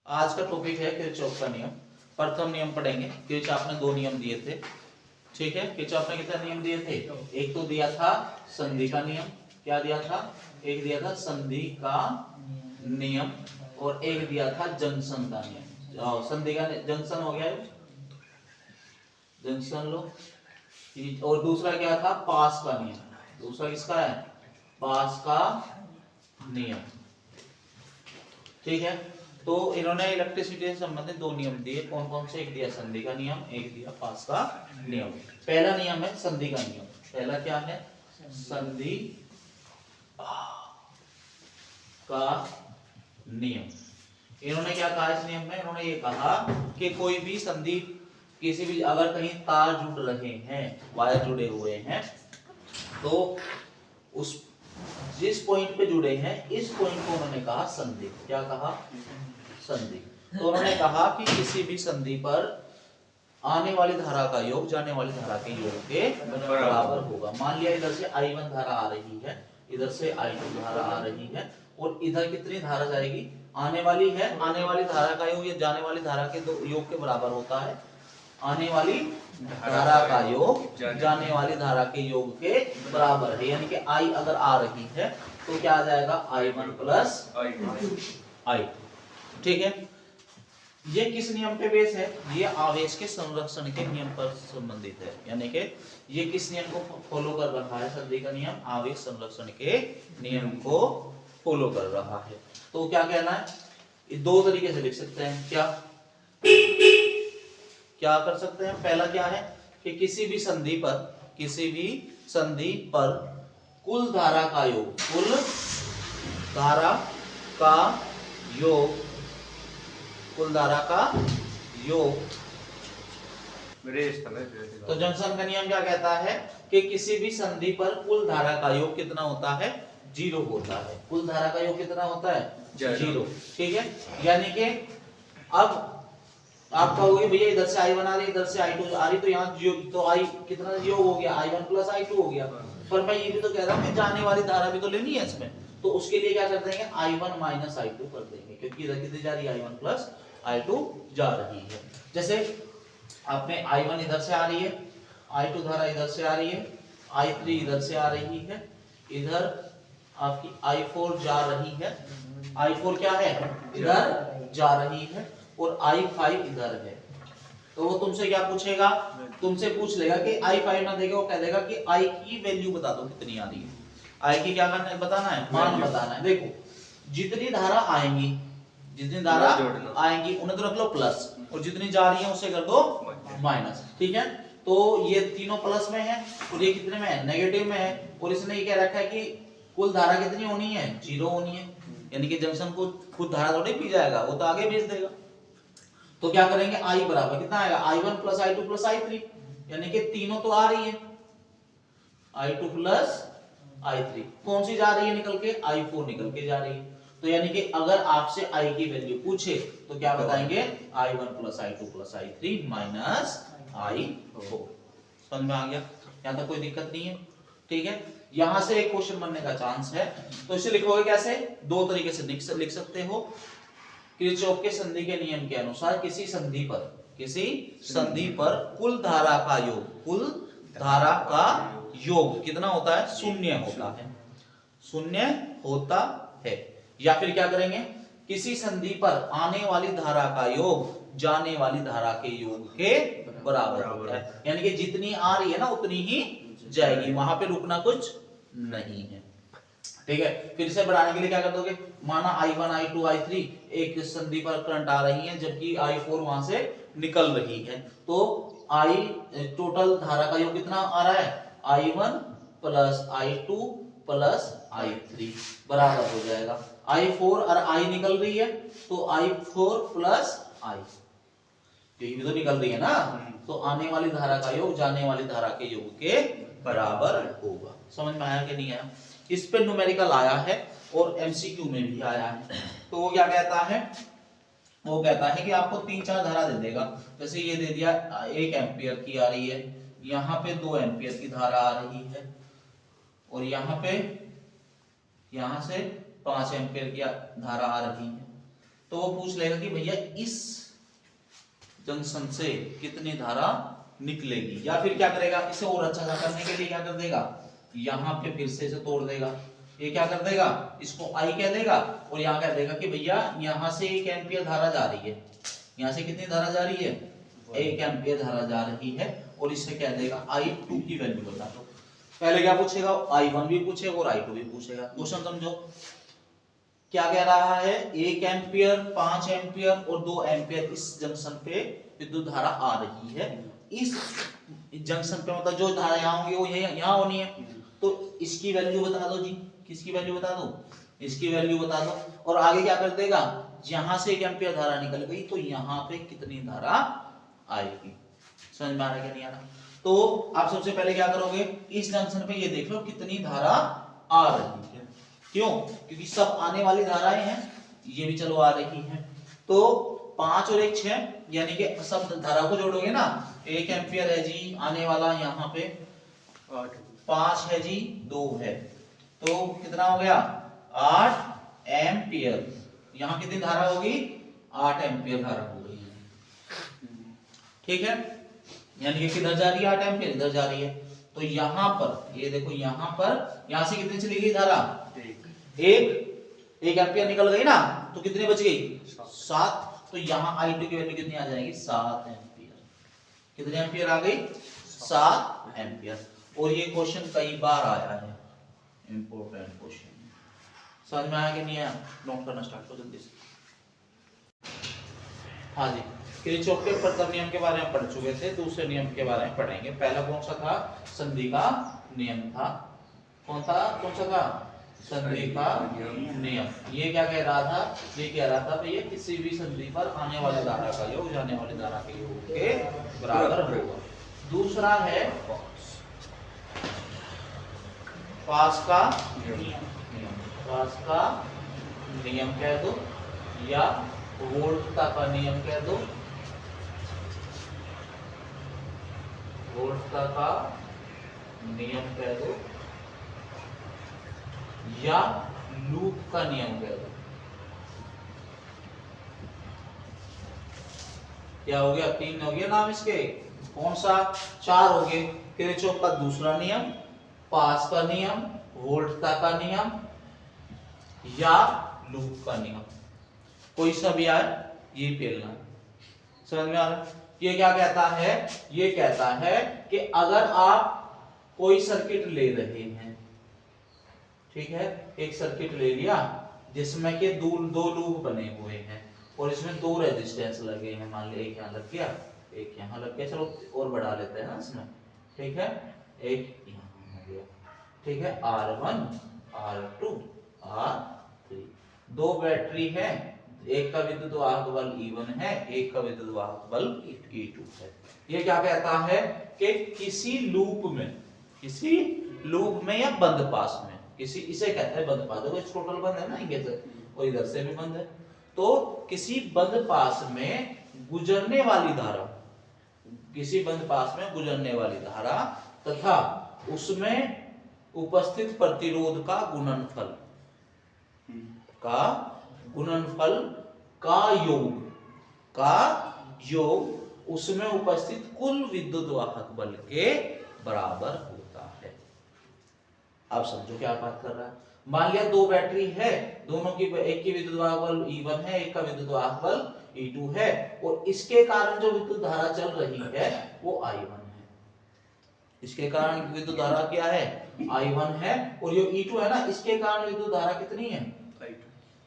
आज का टॉपिक है किरचॉफ का नियम। प्रथम नियम पढ़ेंगे। किरचॉफ ने दो नियम दिए थे, ठीक है। किरचॉफ ने कितने नियम दिए थे? एक तो दिया था संधि का नियम, क्या दिया था? एक दिया था संधि का नियम और एक दिया था जंक्शन का नियम। संधि का जंक्शन हो गया, जंक्शन लो। और दूसरा क्या था? पास का नियम। दूसरा किसका है? पास का नियम, ठीक है। तो इन्होंने इलेक्ट्रिसिटी से संबंधित दो नियम दिए। कौन कौन से? एक दिया संधि का नियम, एक दिया पास का नियम। पहला नियम है संधि का नियम। पहला क्या है? संधि का नियम। इन्होंने क्या कहा इस नियम में? इन्होंने ये कहा कि कोई भी संधि, किसी भी, अगर कहीं तार जुड़ रहे हैं, वायर जुड़े हुए हैं, तो उस जिस पॉइंट पे जुड़े हैं, इस पॉइंट को उन्होंने कहा संधि। क्या कहा? संधि। तो उन्होंने कहा कि किसी भी संधि पर आने वाली धारा का योग जाने वाली धारा के योग के बराबर होगा। मान लिया इधर से I1 धारा आ रही है, इधर से I2 धारा आ रही है, और इधर कितनी धारा जाएगी? आने वाली है। आने वाली धारा का योग या जाने वाली धारा के दो योग के बराबर होता है। आने वाली धारा का योग जाने वाली धारा के योग के बराबर है। यानी कि I अगर आ रही है तो क्या आ जाएगा? I1 प्लस I2, ठीक है। ये किस नियम पे बेस है? ये आवेश के संरक्षण के नियम पर संबंधित है। यानी कि ये किस नियम को फॉलो कर रहा है? संधि का नियम आवेश संरक्षण के नियम को फॉलो कर रहा है। तो क्या कहना है? ये दो तरीके से लिख सकते हैं। क्या कर सकते हैं? पहला क्या है कि किसी भी संधि पर कुल धारा का योग, कुल धारा का योग, कुल धारा का योग। तो जंक्शन का नियम क्या कहता है कि किसी भी संधि पर कुल धारा का योग कितना होता है? 0 होता है। कुल धारा का योग कितना होता है? 0, ठीक है। यानी कि अब आप कहोगे भैया इधर से I1 आ रही, इधर से I2 आ रही, तो यहाँ तो I कितना योग हो गया? I1 प्लस I2 हो गया। पर मैं ये भी तो कह रहा हूँ कि जाने वाली धारा भी तो लेनी है इसमें। तो उसके लिए क्या कर देंगे? I1 माइनस I2 कर देंगे, क्योंकि इधर कितनी जा रही है? I1 प्लस I2 जा रही है। जैसे आपने I1 इधर से आ रही है, I2 धारा इधर से आ रही है, I3 इधर से आ रही है, इधर आपकी I4 जा रही है। I4 क्या है? इधर जा रही है, और I5 इधर है। तो वो तुमसे क्या पूछेगा? तुमसे पूछ लेगा कि I5 ना देगा, वो कह देगा कि I की वैल्यू बता दो कितनी आ रही है। I की क्या करना है? बताना है, मान बताना है। देखो जितनी धारा आएंगी, जितनी धारा आएंगी उन्हें तो रख लो प्लस, और जितनी जा रही है उसे कर दो माइनस, ठीक है। तो ये तीनों प्लस में है और ये कितने में है? नेगेटिव में है। और इसने ये कह रखा है कि कुल धारा कितनी होनी है? 0 होनी है। यानी कि जंक्शन को खुद धारा थोड़ी पी जाएगा, वो तो आगे भेज देगा। तो क्या करेंगे? I बराबर कितना आएगा? I1 plus I2 plus I3, यानी कि तीनों तो आ रही है, I2 प्लस I3। कौन सी जा रही है निकल के? I4 निकल के जा रही है। तो यानी कि अगर आपसे I की वैल्यू पूछे तो क्या बताएंगे? I1 plus I2 plus I3 minus I4। समझ में आ गया? यहाँ तक कोई दिक्कत नहीं है, ठीक है। यहां से एक क्वेश्चन बनने का चांस है, तो इसे लिखोगे कैसे? दो तरीके से लिख सकते हो। किरचॉफ के संधि के नियम के अनुसार किसी संधि पर कुल धारा का योग, कुल धारा का योग कितना होता है? 0 होता है, 0 होता है। या फिर क्या करेंगे? किसी संधि पर आने वाली धारा का योग जाने वाली धारा के योग के बराबर होता है। यानी कि जितनी आ रही है ना उतनी ही जाएगी, वहां पे रुकना कुछ नहीं है, ठीक है। फिर से बढ़ाने के लिए क्या कर दोगे? माना I1 I2 I3 एक संधि पर करंट आ रही है, जबकि I4 वहां से निकल रही है, तो I टोटल धारा का योग कितना आ रहा है? I1 plus I2 plus I3 बराबर हो जाएगा। I4 और I निकल रही है, तो I4 प्लस I, ये भी तो निकल रही है ना, तो आने वाली धारा का योग जाने वाली धारा के योग के बराबर होगा। समझ में आया कि नहीं आया? इस पे न्यूमेरिकल आया है और एमसीक्यू में भी आया है। तो वो क्या कहता है? वो कहता है कि आपको 3-4 धारा दे देगा। जैसे ये दे दिया 1 एम्पियर की आ रही है, यहाँ पे 2 एम्पियर की धारा आ रही है, और यहाँ पे, यहाँ से 5 एम्पियर की धारा आ रही है। तो वो पूछ लेगा कि भैया इस जंक्शन से कितनी धारा निकलेगी, या फिर क्या करेगा, इसे और अच्छा सा करने के लिए क्या कर देगा, यहाँ पे फिर से इसे तोड़ देगा। ये क्या कर देगा, इसको आई कह देगा और यहाँ कह देगा कि भैया यहाँ से 1 एम्पियर धारा जा रही है, यहाँ से कितनी धारा जा रही है, 1 एम्पियर धारा जा रही है, और इसे कह देगा I2 की वैल्यू बता दो। पहले क्या पूछेगा, I1 भी पूछेगा और I2 भी पूछेगा। क्वेश्चन समझो, क्या कह रहा है, 1 एम्पियर, 5 एम्पियर और 2 एम्पियर इस जंक्शन पे विद्युत धारा आ रही है। इस जंक्शन पे मतलब जो धारा यहाँ होगी वो यहाँ होनी है, तो इसकी वैल्यू बता दो जी, किसकी वैल्यू बता दो, इसकी वैल्यू बता दो। और आगे क्या कर देगा, यहां से 1 एम्पियर धारा निकल गई तो यहाँ पे कितनी धारा आएगी। समझ में आ रहा है क्या नहीं आ रहा। तो आप सबसे पहले क्या करोगे, इस जंक्शन पे ये देख लो कितनी धारा आ रही है, क्यों, क्योंकि सब आने वाली धाराएं हैं, ये भी चलो आ रही है। तो 5 और 1 6, यानी कि सब धारा को जोड़ोगे ना, 1 एम्पियर है जी आने वाला, यहाँ पे 5 है जी, 2 है, तो कितना हो गया 8 एम्पियर। यहाँ कितनी धारा होगी, 8 एम्पियर धारा हो गई है, ठीक है। यानी कि किधर जा रही है, 8 एम्पियर इधर जा रही है। तो यहाँ पर ये देखो, यहाँ पर यहाँ से कितनी चली गई धारा, 1 एम्पियर निकल गई ना, तो कितनी बच गई, 7। तो यहाँ I2 की वैल्यू कितनी आ जाएगी, 7 एम्पियर। कितने एम्पियर आ गई, 7 एम्पियर। और ये क्वेश्चन कई बार आया है, इंपॉर्टेंट क्वेश्चन। समझ में आया कि नहीं आया, नोट करना स्टार्ट करो जल्दी से। हाँ जी, किरचॉफ के प्रथम नियम के बारे में पढ़ चुके थे, दूसरे नियम के बारे में पढ़ेंगे। पहला कौन सा था, संधि का नियम था। कौन सा था, संधि का नियम। ये क्या कह रहा था, ये कह रहा था भैया किसी भी संधि पर आने वाली धारा का योग जाने वाली धारा के योग के बराबर होगा। दूसरा है पास का नियम, पास का नियम कह दो, या वोल्टता का नियम कह दो, वोल्टता का नियम कह दो, या लूप का नियम कह दो। क्या हो गया, 3 हो गया नाम इसके, कौन सा, 4 हो गए। किरचॉफ का दूसरा नियम, पास का नियम, वोल्टता का नियम, या लूप का नियम, कोई सा भी आए ये पेलना। समझ में आ रहा है। ये क्या कहता है, ये कहता है कि अगर आप कोई सर्किट ले रहे हैं, ठीक है, एक सर्किट ले लिया जिसमें के दो लूप बने हुए हैं और इसमें 2 रेजिस्टेंस लगे हैं, मान लिया एक यहाँ लग गया, एक यहाँ लग गया, चलो और बढ़ा लेते हैं ना इसमें, ठीक है, एक यहाँ हो गया, ठीक है, R1 R2 R3। 2 बैटरी है, एक का विद्युत वाहक बल E1 है, एक का विद्युत वाहक बल E2 है। ये क्या कहता है कि किसी लूप में या बंद पास में, किसी, इसे कहते हैं बंद पास, देखो टोटल बंद है ना इनके से, और इधर से भी बंद है, तो किसी बंद पास में गुजरने वाली धारा, किसी बंद पास में गुजरने वाली धारा तथा उसमें उपस्थित प्रतिरोध का गुणनफल का योग उसमें उपस्थित कुल विद्युत वाहक बल के बराबर होता है। आप समझो क्या बात कर रहा है। मान लिया 2 बैटरी है, दोनों की, एक की विद्युत वाहक बल E1 है, एक का विद्युत वाहक बल E2 है, और इसके कारण जो विद्युत धारा चल रही है वो I1 है। इसके कारण विद्युत धारा क्या है, I1 है, और ये E2 है ना, इसके कारण विद्युत धारा कितनी है,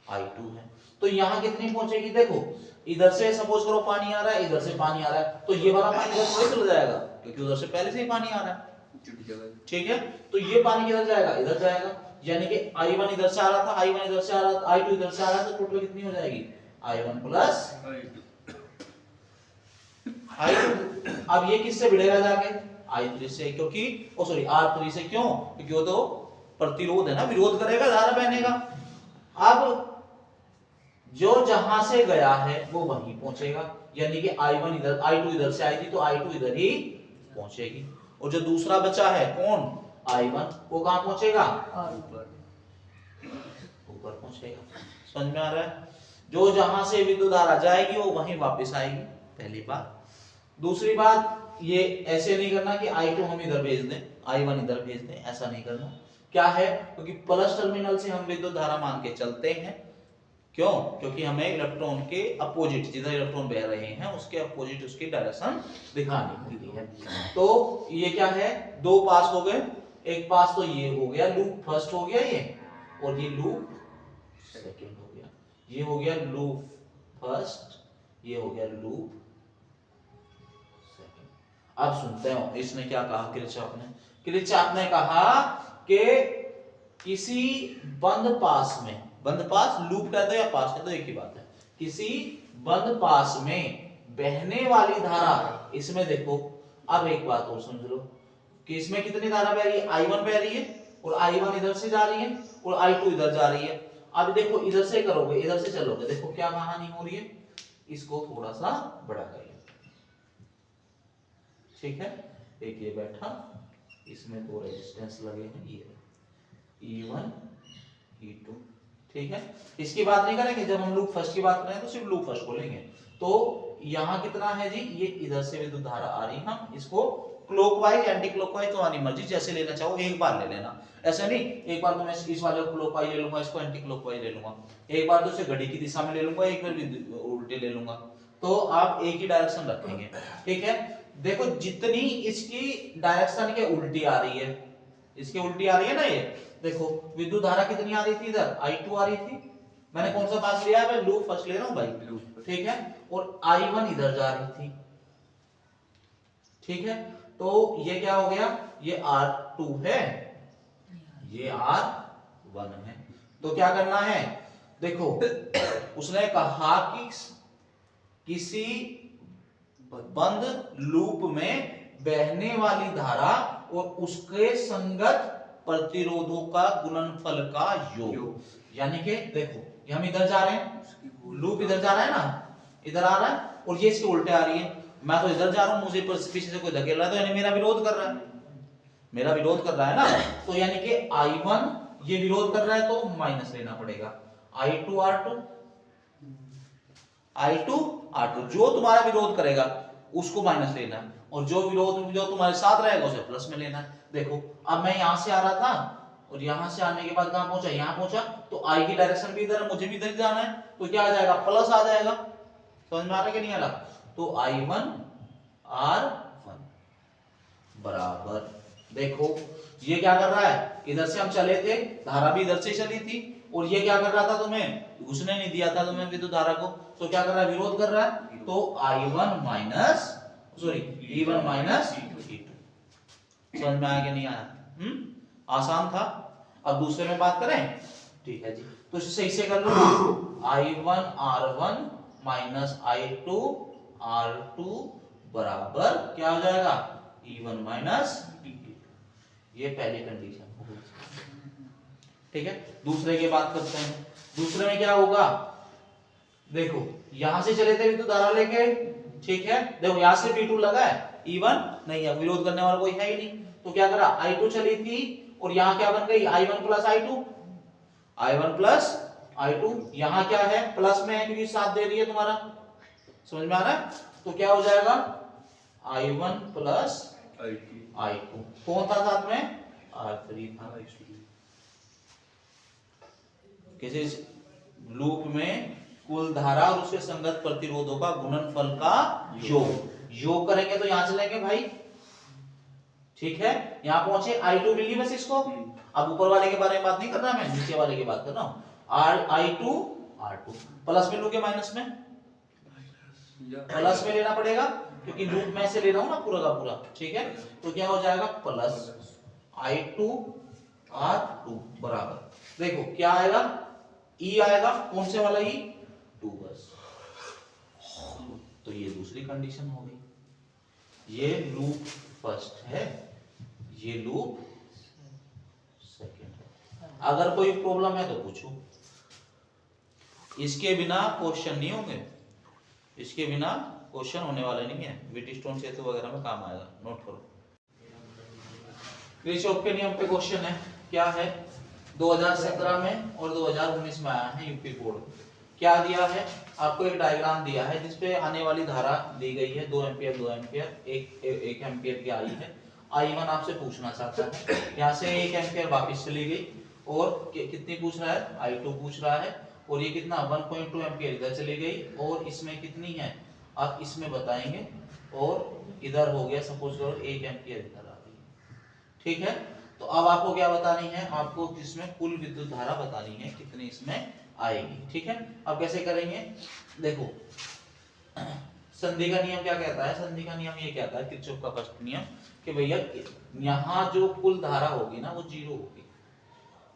I2 है। तो यहाँ कितनी पहुंचेगी, देखो इधर से सपोज करो पानी आ रहा है, इधर से पानी आ रहा है, तो ये वाला पानी इधर थोड़ी चला जाएगा क्योंकि उधर से पहले से ही पानी आ रहा है, ठीक है। तो ये पानी किधर जाएगा, इधर जाएगा, यानी कि I1 इधर से आ रहा था, I1 इधर से आ रहा था, I2 इधर से आ रहा था, तो टोटल कितनी हो जाएगी, I1 प्लस I2। अब ये किससे भिड़ेगा जाके, I3 से, क्योंकि R3 से, क्यों, क्योंकि वो तो प्रतिरोध है ना, विरोध करेगा धारा बहने का। अब जो जहां से गया है वो वहीं पहुंचेगा, यानी कि I2 इधर से आई थी तो I2 इधर ही पहुंचेगी, और जो दूसरा बचा है कौन, I1, वो कहां पहुंचेगा, ऊपर पहुंचेगा। समझ में आ रहा है। जो जहां से विद्युत धारा जाएगी वो वहीं वापस आएगी, पहली बात। दूसरी बात, ये ऐसे नहीं करना कि I2 हम इधर भेज दें, I1 इधर भेज दें, ऐसा नहीं करना। क्या है, क्योंकि प्लस टर्मिनल से हम विद्युत धारा मान के चलते हैं। क्यों? क्योंकि हमें इलेक्ट्रॉन के अपोजिट, जिधर इलेक्ट्रॉन बह रहे हैं उसके अपोजिट उसकी डायरेक्शन दिखानी होती है। तो ये क्या है, दो पास हो गए, एक पास तो ये हो गया, लूप फर्स्ट हो गया ये, और ये लूप सेकंड हो गया। ये हो गया लूप फर्स्ट, ये हो गया लूप सेकंड। अब सुनते हो इसने क्या कहा किरचॉफ ने। किरचॉफ ने कहा कि किसी बंद पास में, बंद पास लूप कह दो या पास कह दो एक ही बात है, किसी बंद पास में बहने वाली धारा, इसमें देखो अब एक बात और समझ लो कि इसमें कितनी धारा बह रही है, I1 बह रही है, और I1 इधर से जा रही है और I2 इधर जा रही है। अब देखो इधर से करोगे, इधर से चलोगे, देखो क्या कहानी हो रही है, इसको थोड़ा सा बड़ा करिए, ठीक है। एक ये बैठा, इसमें दो रेजिस्टेंस लगे हैं, ये E1 E2, ठीक है। इसकी बात नहीं करेंगे, जब हम लूप फर्स्ट की बात करें तो सिर्फ लूप फर्स्ट बोलेंगे। तो यहाँ कितना है जी, ये इधर से विद्युत धारा आ रही है, हम इसको क्लॉकवाइज एंटी क्लॉकवाइज तुम्हारी मर्जी, जैसे लेना चाहो एक बार ले लेना, ऐसा नहीं एक बार तो मैं इस वाले को क्लॉकवाइज ले लूंगा, इसको एंटी क्लॉकवाइज ले लूंगा, एक बार तो इसे घड़ी की दिशा में ले लूंगा, एक बार उल्टे ले लूंगा, तो आप एक ही डायरेक्शन रखेंगे, ठीक है। देखो जितनी इसकी डायरेक्शन के उल्टी आ रही है, इसके उल्टी आ रही है ना, ये देखो विद्युत धारा कितनी आ रही थी, इधर I2 आ रही थी, मैंने कौन सा पास लिया है, मैं लूप फर्स्ट ले रहा हूं भाई, ठीक है, और I1 इधर जा रही थी, ठीक है। तो ये क्या हो गया, ये R2 है, ये R1 है। तो क्या करना है, देखो उसने कहा कि किसी बंद लूप में बहने वाली धारा और उसके संगत प्रतिरोधों का गुणनफल का योग, यानी कि देखो हम इधर जा रहे हैं, लूप इधर जा रहा है ना, इधर आ रहा है, और ये इसके उल्टे आ रही है, मैं तो इधर जा रहा हूं, मुझे पीछे से कोई धकेल रहा है, तो यानी मेरा विरोध कर रहा है, मेरा विरोध कर रहा है ना, तो यानी कि I1 ये विरोध कर रहा है तो माइनस लेना पड़ेगा, I2 R2 जो तुम्हारा विरोध करेगा उसको माइनस लेना है, और जो विरोध जो तुम्हारे साथ रहेगा उसे प्लस में लेना है। देखो अब मैं यहां से आ रहा था और यहां से आने के बाद कहां पहुंचा, यहां पहुंचा, तो I की डायरेक्शन भी इधर है, मुझे भी इधर जाना है, तो क्या आ जाएगा, प्लस आ जाएगा, समझ में आ रहा है कि नहीं आ रहा। तो I1 R1 बराबर, देखो ये क्या कर रहा है, इधर से हम चले थे, धारा भी इधर से चली थी, और ये क्या कर रहा था, तुम्हें उसने नहीं दिया था तुम्हें विद्युत धारा को, तो क्या कर रहा है, विरोध कर रहा है, तो I1 minus sorry E1 minus E2, समझ में आया कि नहीं आया, आसान था। अब दूसरे में बात करें, ठीक है जी, तो सही से कर लो, I1 R1 minus I2 R2 बराबर क्या हो जाएगा, E1 माइनस E2, ये पहली कंडीशन हो गई, ठीक है। दूसरे की बात करते हैं, दूसरे में क्या होगा, देखो यहां से चले थे विद्युत धारा लेके, ठीक है, देखो यहां से P2 लगा है, E1 नहीं है, विरोध करने वाला कोई है ही नहीं, तो क्या करा, I2 चली थी और यहां क्या बन गई, I1 प्लस I2, यहां क्या है, प्लस में है क्योंकि साथ दे रही है तुम्हारा, समझ में आ रहा है, तो क्या हो जाएगा, I1 प्लस I2, कौन था साथ में, R3 था। किसी लूप में कुल धारा और उसके संगत प्रतिरोधों का गुणनफल का योग करेंगे, तो यहां चलेंगे भाई, ठीक है, यहां पहुंचे, I2 मिली बस इसको, अब ऊपर वाले के बारे में बात नहीं कर रहा मैं, नीचे वाले की बात कर रहा हूं, I2 R2 प्लस में लूंगे माइनस में, प्लस में लेना पड़ेगा क्योंकि लूप में से ले रहा हूं ना पूरा का पूरा, ठीक है, तो क्या हो जाएगा, प्लस I2 R2 बराबर, देखो क्या आएगा, E आएगा, कौन से वाला E, 2 बस, तो ये दूसरी कंडीशन हो गई, ये लूप फर्स्ट है, ये लूप सेकंड है। अगर कोई प्रॉब्लम है तो पूछो, इसके बिना क्वेश्चन नहीं होंगे, इसके बिना क्वेश्चन होने वाले नहीं है, व्हीटस्टोन सेतु वगैरह में काम आएगा, नोट करो। किरचॉफ के नियम पे क्वेश्चन है, क्या है, 2017 में और 2019 में आया है यूपी बोर्ड, क्या दिया है आपको, एक डायग्राम दिया है जिसपे आने वाली धारा दी गई है 2 एम्पियर 2 एम्पियर, 1 एम्पियर की आई है। I1 आपसे पूछना चाहता है, यहाँ से 1 एम्पियर वापस चली गई और कितनी पूछ रहा है, I2 पूछ रहा है, और ये कितना 1.2 एम्पियर इधर चली गई, और इसमें कितनी है आप इसमें बताएंगे, और इधर हो गया सपोज करो 1 एम्पियर इधर आ गई। ठीक है, तो अब आपको क्या बतानी है, आपको इसमें कुल विद्युत धारा बतानी है कितनी इसमें आएगी। ठीक है, अब कैसे करेंगे, देखो संधि का नियम क्या कहता है, संधि का नियम ये कहता है किरचॉफ का फर्स्ट नियम कि भैया यहाँ जो कुल धारा होगी ना वो 0 होगी।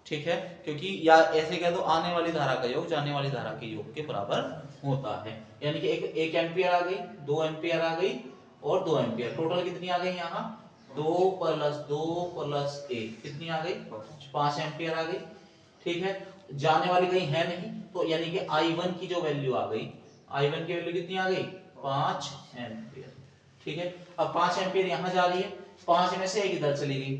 ठीक है, क्योंकि या ऐसे कह दो आने वाली धारा का योग जाने वाली धारा के योग के बराबर होता है। यानी कि एक एम्पियर आ गई, 2 एम्पियर आ गई और 2 एम्पियर, टोटल कितनी आ गई यहाँ 2 + 2 + 1 कितनी आ गई 5 एम्पियर आ गई। ठीक है, जाने वाली कहीं है नहीं, तो यानी कि I1 की जो वैल्यू आ गई, I1 की वैल्यू कितनी आ गई 5 एम्पियर। ठीक है, अब 5 एम्पियर यहाँ जा रही है, 5 में से 1 इधर चली गई।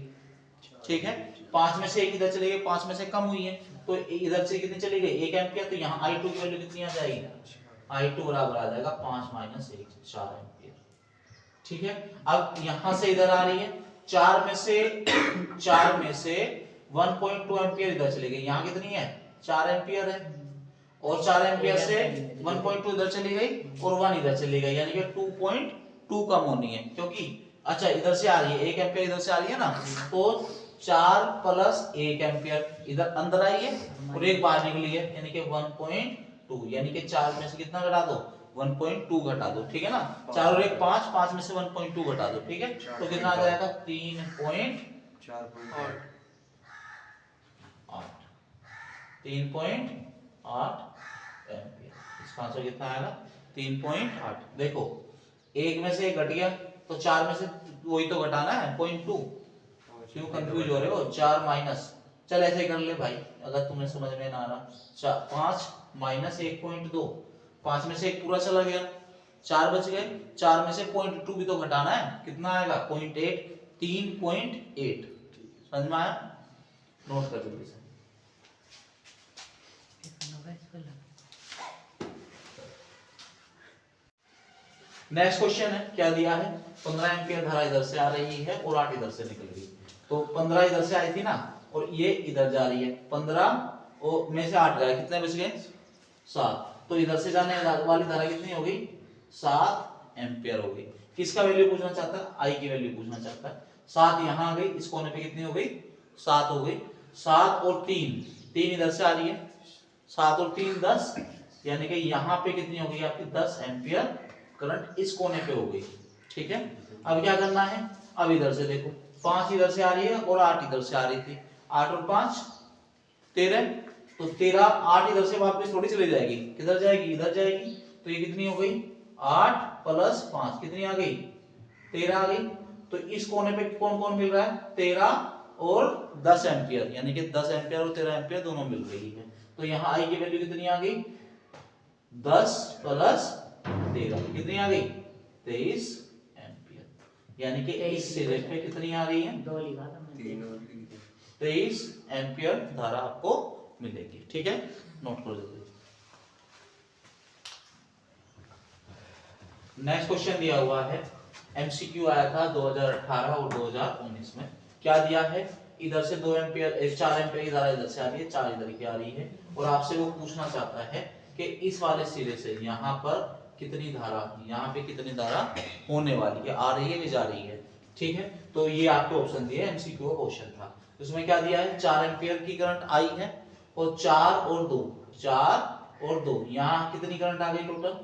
ठीक है, 5 में से 1 इधर चली गई, 5 में से कम हुई है तो इधर से कितनी चली गई 1 एम्पियर, तो यहाँ I2 की वैल्यू कितनी आ जाएगी, I2 बराबर आ जाएगा 5 - 1 4 एम्पियर। ठीक है, अब यहाँ से इधर आ रही है, 4 में से 1.2 एम्पियर इधर चली गई, यहाँ कितनी है 4 एम्पियर है, और 4 एम्पियर से 1.2 इधर चली गई और 1 इधर चली गई, यानी कि 2.2 कम होनी है, क्योंकि अच्छा इधर से आ रही है 1 एम्पियर इधर से आ रही है ना, तो 4 + 1 एम्पियर इधर अंदर आई है और 1 बाहर निकली है, यानी कि 1.2, यानी कि 4 में से कितना घटा दो 1.2 घटा दो। ठीक है ना, 4 और 1 5, 5 में से 1.2 घटा दो। ठीक है, तो कितना आ जाएगा 3.8 एम्पियर। इसका आंसर कितना आएगा 3.8। देखो 1 में से 1 घट गया तो 4 में से वही तो घटाना है 0.2, क्यों कंफ्यूज हो रहे हो, 4 माइनस, चल ऐसे कर ले भाई अगर तुम्हें समझ में ना आ रहा, 5 - 1.2, 5 में से 1 पूरा चला गया, 4 बच गए, 4 में से 0.2 भी तो घटाना है, कितना आएगा 0.8, 3.8। समझ में आया, नोट कर जल्दी से। नेक्स्ट क्वेश्चन है, क्या दिया है 15 एम्पियर धारा इधर से आ रही है और 8 इधर से निकल गई, तो 15 इधर से आई थी ना और ये इधर जा रही है, 15 और में से 8 गए, कितने बच गए 7, तो इधर से जाने वाली धारा कितनी हो गई 7 एम्पियर हो गई। किसका वैल्यू पूछना चाहता है, आई की वैल्यू पूछना चाहता है। 7 यहाँ आ गई, इस कोने पे कितनी हो गई 7 हो गई, 7 और 3 इधर से आ रही है, 7 और 3 10, यानी कि यहाँ पे कितनी हो गई आपकी 10 एम्पियर करंट इस कोने पे हो गई। ठीक है, अब क्या करना है, अब इधर से देखो 5 इधर से आ रही है और 8 इधर से आ रही थी, 8 और 5 13, तो 13 8 इधर से वापस थोड़ी चली जाएगी, किधर जाएगी इधर जाएगी, तो ये कितनी हो गई 8 + 5 कितनी आ गई 13 आ गई। तो इस कोने पे कौन कौन मिल रहा है 13 और 10 एम्पियर, यानी कि 10 एम्पियर और 13 एम्पियर दोनों मिल रही है, तो यहाँ आई की वैल्यू कितनी आ गई 10 + 13 कितनी आ गई 23 एम्पियर, यानी कि इस सिरे पे कितनी आ रही है 23 एम्पियर धारा आपको मिलेगी। ठीक है, नोट कर दीजिए। नेक्स्ट क्वेश्चन दिया हुआ है, एमसीक्यू आया था 2018 और 2019 में, क्या दिया है इधर से 2 एम्पियर 4 एम्पियर की धारा इधर से आ रही है, 4 इधर की आ रही है, और आपसे वो पूछना चाहता है कि इस वाले सिरे से यहाँ पर कितनी धारा, यहाँ पे कितनी धारा होने वाली है, आ रही है या जा रही है। ठीक है, तो ये आपके ऑप्शन दिए, एमसीक्यू का क्वेश्चन था, उसमें क्या दिया है 4 एम्पियर की करंट आई है और 4 और 2 यहाँ कितनी करंट आ गई टोटल,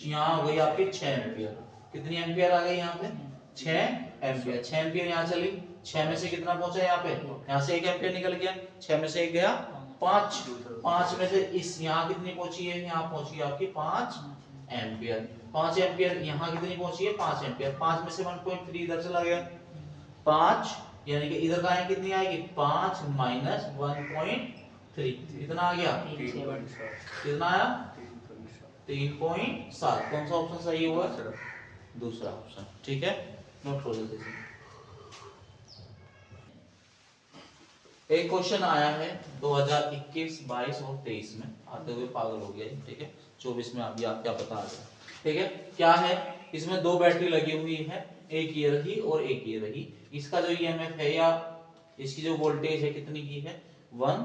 यहाँ हो गई आपकी 6 एम्पियर, कितनी एम्पियर आ गई यहाँ पे 6 एम्पियर, 6 एम्पियर यहाँ चली, 6 में से कितना पहुंचा यहाँ पे, यहाँ से 1 एम्पियर निकल गया, 6 में से 1 गया 5 में से इस यहाँ कितनी पहुंची है, यहाँ पहुंची है आपकी 5 एम्पियर, 5 एम्पियर यहाँ कितनी पहुंची है 5 एम्पियर, 5 में से 1.3 इधर चला गया 5, यानी कि इधर का कितनी आएगी 5 - 1.3 कितना आ गया, कितना आया 3.7। कौन सा ऑप्शन सही हुआ, दूसरा ऑप्शन। ठीक है, नोट कर लेते हैं। एक क्वेश्चन आया है 2021, 22 और 23 में, आते हुए पागल हो गया, ठीक है। 24 में अभी आप क्या बता रहे, ठीक है। क्या है, इसमें दो बैटरी लगी हुई है, एक ये रही और एक ये रही। इसका जो ईएमएफ है या इसकी जो वोल्टेज है कितनी की है, 1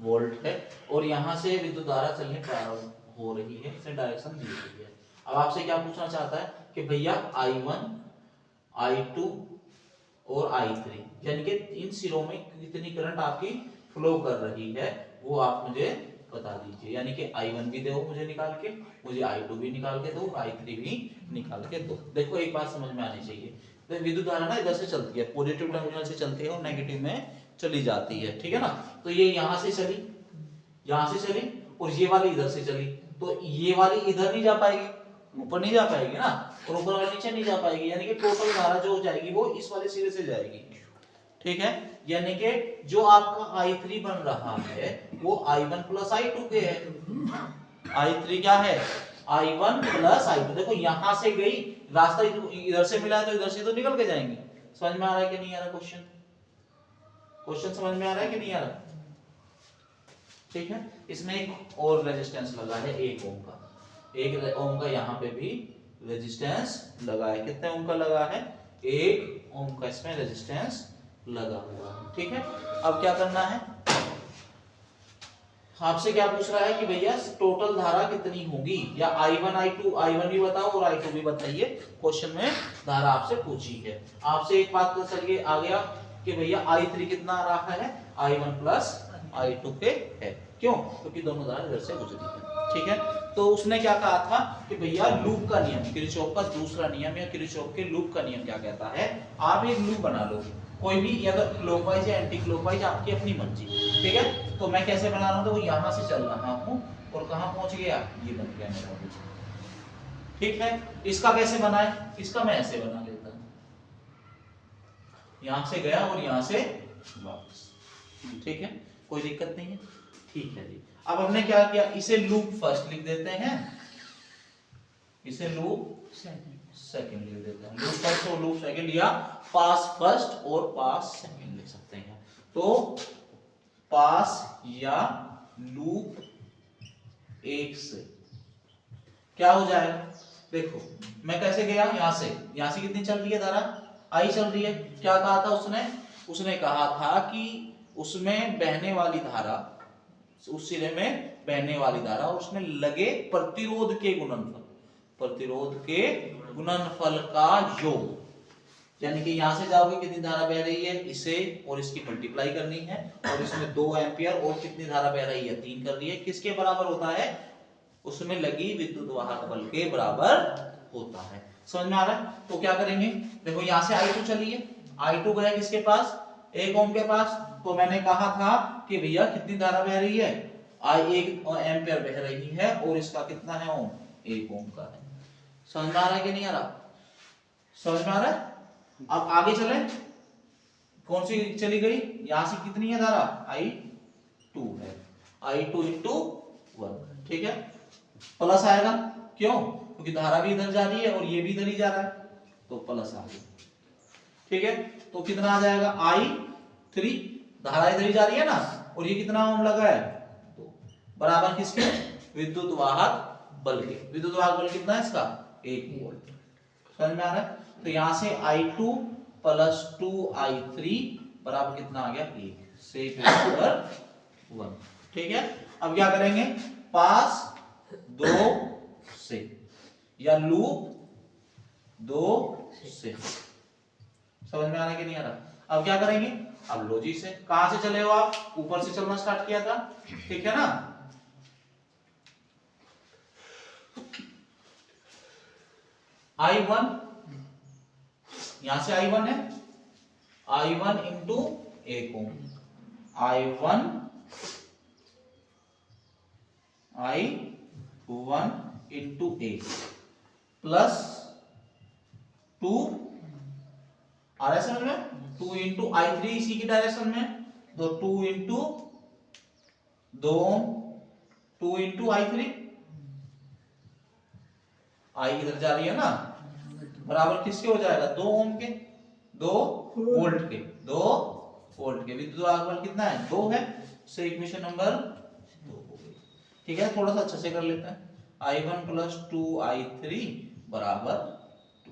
वोल्ट है, और यहाँ से विद्युत धारा चलने प्रारंभ हो रही है, इसे डायरेक्शन दी गई है। अब आपसे क्या पूछना चाहता है कि भैया I1, I2 और I3 यानी कि इन सिरों में कितनी करंट आपकी फ्लो कर रही है, वो आप मुझे बता दीजिए। यानी कि I1 भी दो मुझे निकाल के, मुझे I2 भी निकाल के दो, I3 भी निकाल के दो। देखो एक बात समझ में आनी चाहिए, तो विद्युत धारा ना इधर से चलती है, पॉजिटिव टर्मिनल से चलती है और नेगेटिव में चली जाती है, ठीक है ना। तो ये यहाँ से चली, यहाँ से चली, और ये वाली इधर से चली, तो ये वाली इधर नहीं जा पाएगी, ऊपर नहीं जा पाएगी ना, और ऊपर वाली नीचे नहीं जा पाएगी। यानी कि टोटल धारा जो हो जाएगी वो इस वाले सिरे से जाएगी, ठीक है। यानी कि जो आपका I3 बन रहा है वो I1 प्लस I2 के है। I3 क्या है, I1 प्लस I2। देखो यहां से गई, रास्ता इधर से मिला है तो इधर से तो निकल के जाएंगे। समझ में आ रहा है कि नहीं आ रहा क्वेश्चन? क्वेश्चन समझ में आ रहा है कि नहीं आ रहा? ठीक है। इसमें एक और रेजिस्टेंस लगा है 1 ओम का, 1 ओम का यहाँ पे भी रेजिस्टेंस लगा है। कितने ओम का लगा है, 1 ओम का इसमें रेजिस्टेंस लगा हुआ है, ठीक है। अब क्या करना है, आपसे क्या पूछ रहा है कि भैया टोटल धारा कितनी होगी, या I1 I2, I1 भी बताओ और I2 भी बताइए। क्वेश्चन में धारा आपसे पूछी है। आपसे एक बात तो चलिए आ गया कि भैया I3 कितना आ रहा है, I1 प्लस I2 के है। क्यों? क्योंकि दोनों धारा इधर से गुजरी है, ठीक है। तो उसने क्या कहा था कि भैया लूप का नियम, किरचॉफ का दूसरा नियम या किरचॉफ के लूप का नियम क्या कहता है, आप एक लूप बना लो, कोई भी, या तो क्लॉकवाइज या एंटी क्लॉकवाइज, आपकी अपनी मर्जी, ठीक है। तो मैं कैसे बना रहा हूं, तो यहां से चल रहा हूं और कहां पहुंच गया, ये बन गया मेरा लूप, ठीक है। इसका कैसे बनाए, इसका मैं ऐसे बना लेता हूं, यहां से गया और यहां से वापस, ठीक है, कोई दिक्कत नहीं है, ठीक है जी। अब हमने क्या किया, इसे लूप फर्स्ट लिख देते हैं, इसे लूप सेकंड लिख देते हैं। लूप फर्स्ट और लूप सेकंड, या पास फर्स्ट और पास सेकंड लिख सकते हैं। तो पास या लूप 1 से क्या हो जाएगा, देखो मैं कैसे गया, यहां से कितनी चल रही है धारा, I चल रही है। क्या कहा था उसने कहा था कि उसमें बहने वाली धारा, उस सिरे में बहने वाली धारा और उसमें लगे प्रतिरोध के गुणनफल, प्रतिरोध के गुणनफल का योग, यानी कि यहां से जाओगे कितनी धारा बह रही है, इसे और इसकी मल्टीप्लाई करनी है, और इसमें 2 एंपियर और कितनी धारा बह रही है, 3 कर रही है, किसके बराबर होता है, उसमें लगी विद्युत वाहक बल के बराबर होता है। समझ में आ रहा है? तो क्या करेंगे, देखो यहां से I2 चली है, I2 गया किसके पास, 1 ओम के पास। तो मैंने कहा था कि भैया कितनी धारा बह रही है, 1 एंपियर बह रही है, और इसका कितना है ओम, 1 ओम का है। समझ में आ रहा है कि नहीं आ रहा, समझ में आ रहा है? अब आगे चले, कौन सी चली गई, यहां से कितनी है धारा, I2 है, I2 इंटू 1, ठीक है। प्लस आएगा, क्यों, क्योंकि धारा भी इधर जा रही है और ये भी इधर ही जा रहा है, तो प्लस आ गया, ठीक है। तो कितना आ जाएगा, I3, धारा इधर ही जा रही है ना, और ये कितना ओम लगा है, तो बराबर किसके, विद्युत वाहक बल के। विद्युत वाहक बल कितना है इसका, 1 वोल्ट। समझ में आ रहा है? तो यहां से I2 प्लस 2I3 बराबर कितना आ गया, 1 से बराबर 1, ठीक है। अब क्या करेंगे, पास 2 से या लूप 2 से, समझ में आ रहा है कि नहीं आ रहा? अब क्या करेंगे, अब लो जी से, कहां से चले हो आप, ऊपर से चलना स्टार्ट किया था, ठीक है ना। I1, यहां से I1 है, I1 इंटू 1 ओम, I1 इंटू 1 प्लस 2, आ रहा है समझ में, 2 इंटू I3 इसी की डायरेक्शन में, तो 2 into 2 Om, 2 into I3, I इधर जा रही है ना, बराबर किसके हो जाएगा, 2 ओम के, 2 वोल्ट के, 2 वोल्ट के। विद्युत भागफल कितना है 2 है, सो इक्वेशन नंबर 2 हो गई। ठीक है, थोड़ा सा अच्छे से कर लेते हैं। I1 + 2I3 बराबर 2।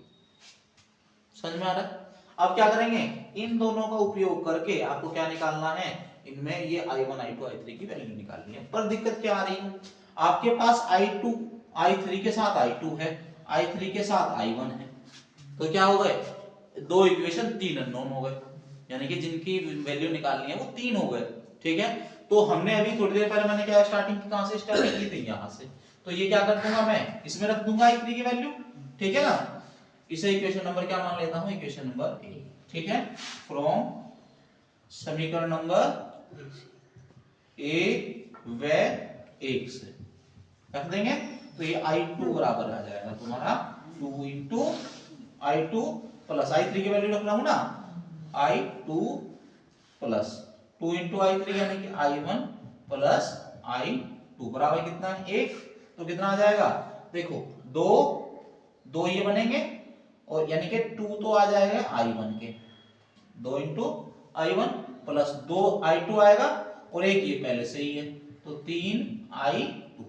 समझ में आ रहा है? अब क्या करेंगे, इन दोनों का उपयोग करके आपको क्या निकालना है, इनमें ये I1 I2 I3 की वैल्यू निकालनी है। पर दिक्कत क्या आ रही है, आपके पास I2 I3 के साथ I2 है, I3 के साथ I1 है, तो क्या हो गए, दो इक्वेशन 3 अननोन हो गए, यानी कि जिनकी वैल्यू निकालनी है वो 3 हो गए। ठीक है, तो हमने अभी थोड़ी देर पहले मैंने क्या स्टार्टिंग कहां से स्टार्टिंग की थी, यहां से, तो ये क्या कर दूंगा मैं, इसमें रख दूंगा I3 की वैल्यू। ठीक है ना, इसे इक्वेशन नंबर क्या मान लेता हूं, इक्वेशन नंबर ए। ठीक है, फ्रॉम समीकरण नंबर ए व 1 से रख देंगे, तो ये I2 बराबर आ जाएगा तुम्हारा 2 इंटू I2 प्लस I3 की वैल्यू रख रहा हूं ना, I2 प्लस 2 इंटू I3 यानी कि I1 प्लस I2 बराबर कितना है 1, तो कितना आ जाएगा, देखो 2 ये बनेंगे, और यानी कि 2 तो आ जाएगा I1 के, 2 इंटू I1 प्लस 2 I2 आएगा, और एक ये पहले से ही है, तो 3 I2।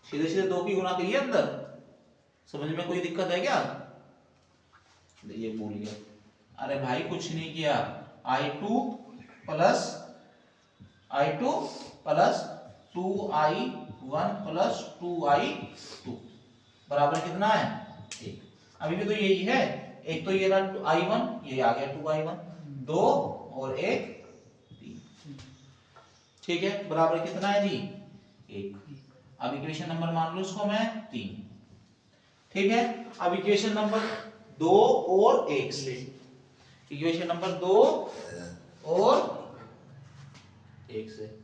सीधे सीधे 2 की गुना करिए अंदर, समझ में कोई दिक्कत है क्या, ये भूल गया, अरे भाई कुछ नहीं किया, I2 plus 2I1 plus 2I2 बराबर कितना है 1। अभी भी तो यही है, एक तो ये रहा I1, ये आ गया 2I1, 2 और 1 3। ठीक है, बराबर कितना है जी 1। अब इक्वेशन नंबर मान लो इसको मैं 3। ठीक है, अब इक्वेशन नंबर 2 और 1 से, इक्वेशन नंबर 2 और 1 से,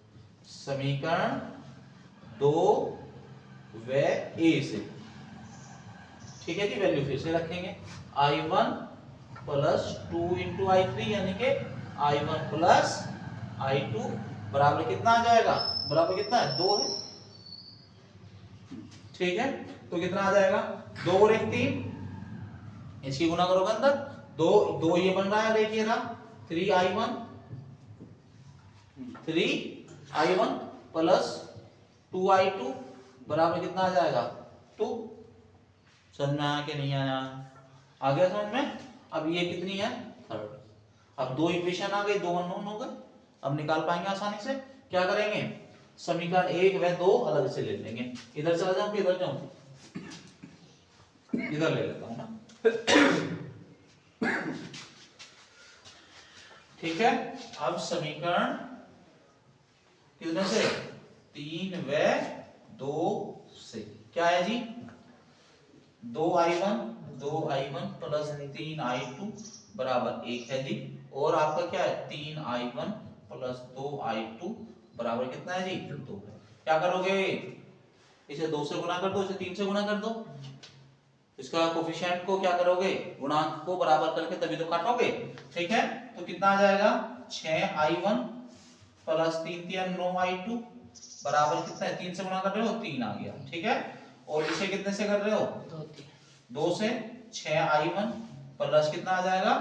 समीकरण 2 व a से। ठीक है जी, वैल्यू फिर से रखेंगे, I1 प्लस 2 इंटू I3 यानी कि I1 प्लस I2 बराबर कितना आ जाएगा, बराबर कितना है 2 है। ठीक है, तो कितना आ जाएगा, 2 और 1 3, इसकी गुना करोगे अंदर, 2 ये बन रहा है, देखिए ना 3I1 प्लस 2I2 बराबर कितना आ जाएगा 2। समझ में आया कि नहीं आया, आ गया समझ में। अब ये कितनी है 3, अब 2 इक्वेशन आ गई, 2 अननोन हो गए, अब निकाल पाएंगे आसानी से। क्या करेंगे, समीकरण 1 व 2 अलग से ले लेंगे, इधर चला जाऊं कि इधर जाऊं, इधर ले लेता हूं ना। ठीक है, अब समीकरण कितने से, 3 व 2 से, क्या है जी 2I1 प्लस 3I2 बराबर 1 है जी, और आपका क्या है 3I1 प्लस 2I2 बराबर कितना है जी 2 है। क्या करोगे, इसे 2 से गुना कर दो, इसे 3 से गुना कर दो, इसका कोफिशिएंट को क्या करोगे, गुणांक को बराबर करके तभी तो काटोगे। ठीक है, तो कितना आ जाएगा 6I1 प्लस 3 3 9I2 बराबर कितना है, 3 से गुना कर रहे हो 3 आ गया। ठीक है, और इसे कितने से कर रहे हो 2 से, 6I1 प्लस कितना आ जाएगा,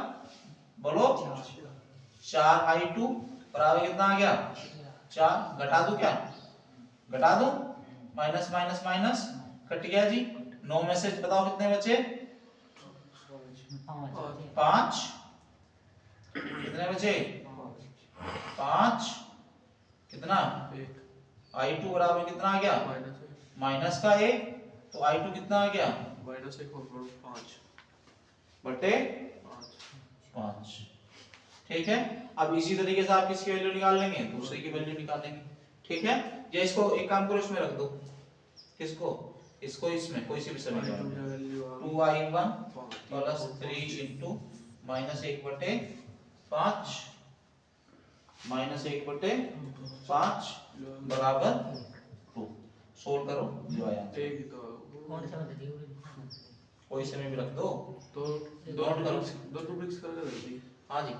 बोलो 4I2 बराबर कितना आ गया 4, घटा दूं क्या, घटा दूं, माइनस माइनस माइनस कट गया जी, 9 में से बताओ कितने बचे 5, कितने बचे 5, कितना I2 बराबर कितना आ गया माइनस का 1, तो I2 कितना आ गया -1/5 बटे 5। ठीक है, अब इसी तरीके से आप किसकी वैल्यू निकाल लेंगे, दूसरे की वैल्यू निकालेंगे। ठीक है, या इसको एक काम करो, इसमें रख दो, किसको, इसको इसमें कोई सी भी समीकरण, 2I1 प्लस 3 इंटू -1/5 -1/5 बराबर 2। सोल्व करो जो आया, कोई समय भी रख दो, तो नोट करो, 2 मिक्स करके दे दी। हाँ जी।